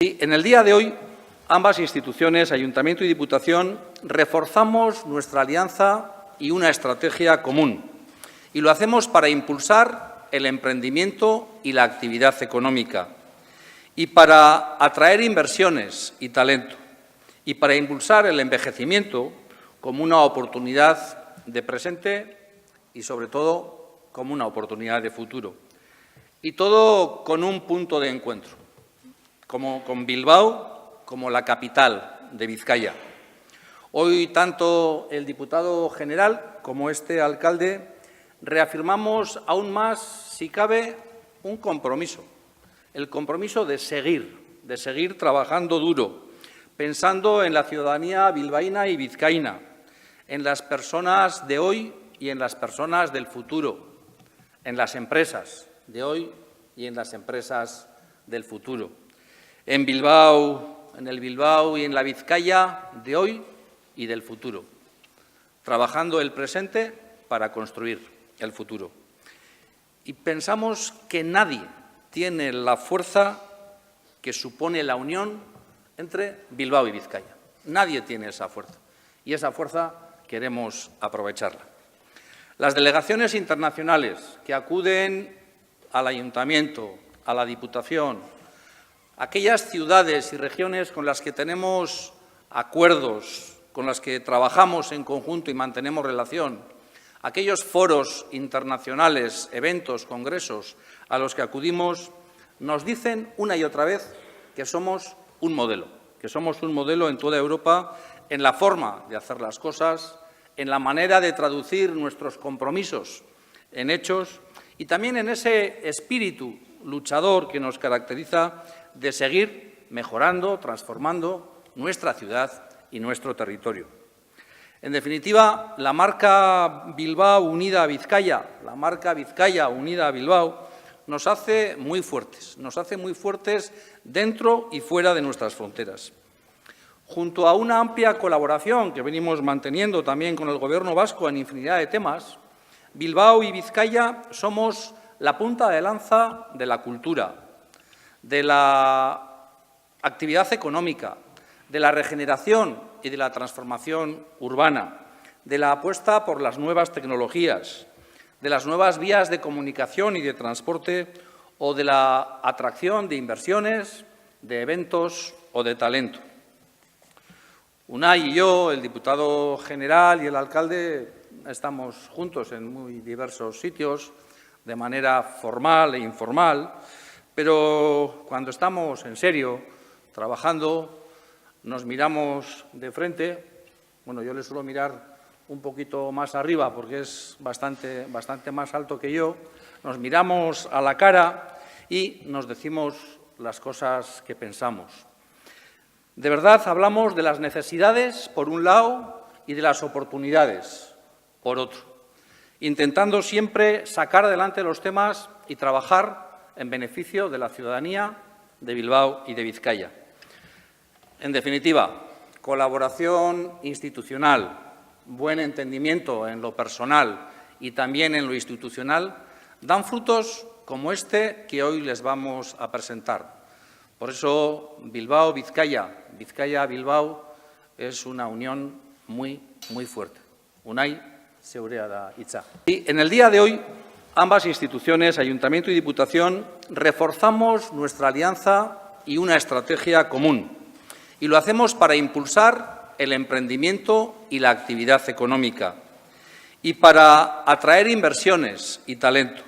En el día de hoy, ambas instituciones, Ayuntamiento y Diputación, reforzamos nuestra alianza y una estrategia común. Y lo hacemos para impulsar el emprendimiento y la actividad económica, y para atraer inversiones y talento, y para impulsar el envejecimiento como una oportunidad de presente y, sobre todo, como una oportunidad de futuro. Y todo con un punto de encuentro, con Bilbao como la capital de Vizcaya. Hoy, tanto el diputado general como este alcalde reafirmamos aún más, si cabe, un compromiso, el compromiso de seguir trabajando duro, pensando en la ciudadanía bilbaína y vizcaína, en las personas de hoy y en las personas del futuro, en las empresas de hoy y en las empresas del futuro. En Bilbao, en el Bilbao y en la Vizcaya de hoy y del futuro, trabajando el presente para construir el futuro. Y pensamos que nadie tiene la fuerza que supone la unión entre Bilbao y Vizcaya. Nadie tiene esa fuerza, y esa fuerza queremos aprovecharla. Las delegaciones internacionales que acuden al Ayuntamiento, a la Diputación, aquellas ciudades y regiones con las que tenemos acuerdos, con las que trabajamos en conjunto y mantenemos relación, aquellos foros internacionales, eventos, congresos a los que acudimos, nos dicen una y otra vez que somos un modelo en toda Europa en la forma de hacer las cosas, en la manera de traducir nuestros compromisos en hechos y también en ese espíritu luchador que nos caracteriza de seguir mejorando, transformando nuestra ciudad y nuestro territorio. En definitiva, la marca Bilbao unida a Vizcaya, la marca Vizcaya unida a Bilbao, nos hace muy fuertes dentro y fuera de nuestras fronteras. Junto a una amplia colaboración que venimos manteniendo también con el Gobierno vasco en infinidad de temas, Bilbao y Vizcaya somos la punta de lanza de la cultura, de la actividad económica, de la regeneración y de la transformación urbana, de la apuesta por las nuevas tecnologías, de las nuevas vías de comunicación y de transporte o de la atracción de inversiones, de eventos o de talento. Unai y yo, el diputado general y el alcalde, estamos juntos en muy diversos sitios, de manera formal e informal, pero cuando estamos en serio, trabajando, nos miramos de frente. Bueno, yo le suelo mirar un poquito más arriba porque es bastante más alto que yo. Nos miramos a la cara y nos decimos las cosas que pensamos. De verdad hablamos de las necesidades, por un lado, y de las oportunidades, por otro, intentando siempre sacar adelante los temas y trabajar en beneficio de la ciudadanía de Bilbao y de Vizcaya. En definitiva, colaboración institucional, buen entendimiento en lo personal y también en lo institucional, dan frutos como este que hoy les vamos a presentar. Por eso, Bilbao-Vizcaya, Vizcaya-Bilbao es una unión muy fuerte. Unai, zeurea da hitza. Y en el día de hoy, ambas instituciones, Ayuntamiento y Diputación, reforzamos nuestra alianza y una estrategia común. Y lo hacemos para impulsar el emprendimiento y la actividad económica, y para atraer inversiones y talento,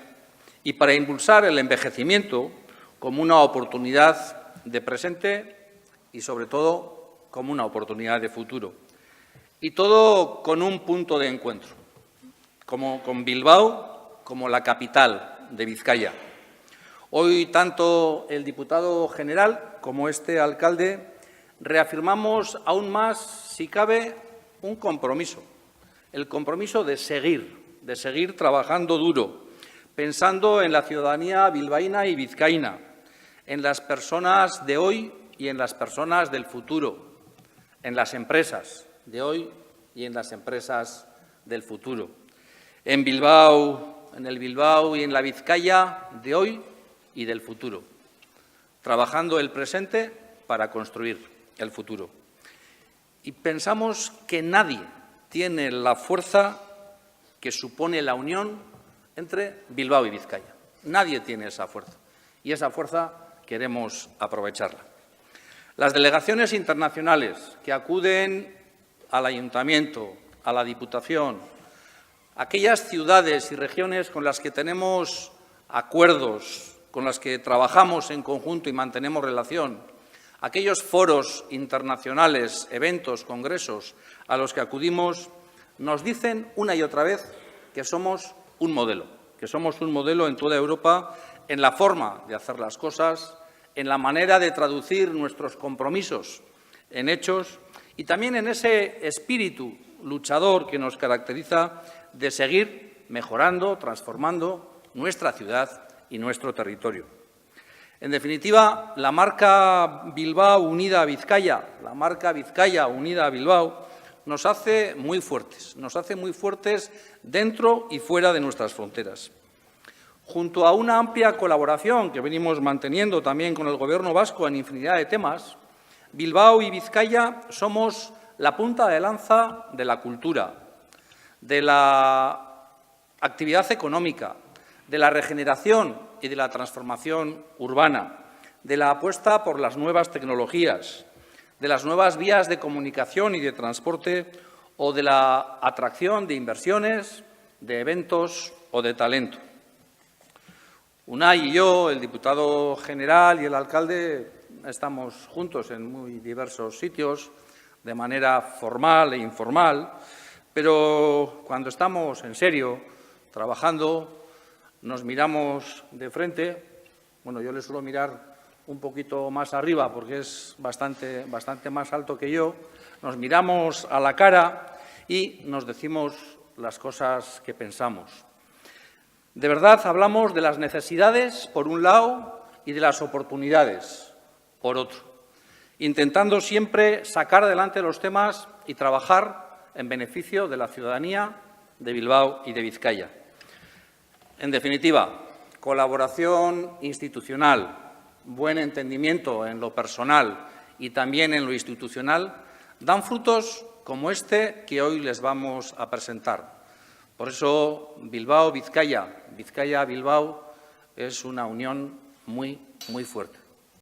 y para impulsar el envejecimiento como una oportunidad de presente y, sobre todo, como una oportunidad de futuro. Y todo con un punto de encuentro, con Bilbao como la capital de Vizcaya. Hoy, tanto el diputado general como este alcalde reafirmamos aún más, si cabe, un compromiso, el compromiso de seguir trabajando duro, pensando en la ciudadanía bilbaína y vizcaína, en las personas de hoy y en las personas del futuro, en las empresas de hoy y en las empresas del futuro. En Bilbao, en el Bilbao y en la Vizcaya de hoy y del futuro, trabajando el presente para construir el futuro. Y pensamos que nadie tiene la fuerza que supone la unión entre Bilbao y Vizcaya. Nadie tiene esa fuerza. Y esa fuerza queremos aprovecharla. Las delegaciones internacionales que acuden al Ayuntamiento, a la Diputación, aquellas ciudades y regiones con las que tenemos acuerdos, con las que trabajamos en conjunto y mantenemos relación, aquellos foros internacionales, eventos, congresos a los que acudimos, nos dicen una y otra vez que somos un modelo en toda Europa en la forma de hacer las cosas, en la manera de traducir nuestros compromisos en hechos y también en ese espíritu luchador que nos caracteriza de seguir mejorando, transformando nuestra ciudad y nuestro territorio. En definitiva, la marca Bilbao unida a Vizcaya, la marca Vizcaya unida a Bilbao, nos hace muy fuertes dentro y fuera de nuestras fronteras. Junto a una amplia colaboración que venimos manteniendo también con el Gobierno vasco en infinidad de temas, Bilbao y Vizcaya somos la punta de lanza de la cultura, de la actividad económica, de la regeneración y de la transformación urbana, de la apuesta por las nuevas tecnologías, de las nuevas vías de comunicación y de transporte o de la atracción de inversiones, de eventos o de talento. Unai y yo, el diputado general y el alcalde, estamos juntos en muy diversos sitios, de manera formal e informal, pero cuando estamos en serio, trabajando, nos miramos de frente. Bueno, yo le suelo mirar un poquito más arriba porque es bastante más alto que yo. Nos miramos a la cara y nos decimos las cosas que pensamos. De verdad hablamos de las necesidades, por un lado, y de las oportunidades, por otro, intentando siempre sacar adelante los temas y trabajar en beneficio de la ciudadanía de Bilbao y de Vizcaya. En definitiva, colaboración institucional, buen entendimiento en lo personal y también en lo institucional, dan frutos como este que hoy les vamos a presentar. Por eso, Bilbao-Vizcaya, Vizcaya-Bilbao es una unión muy fuerte.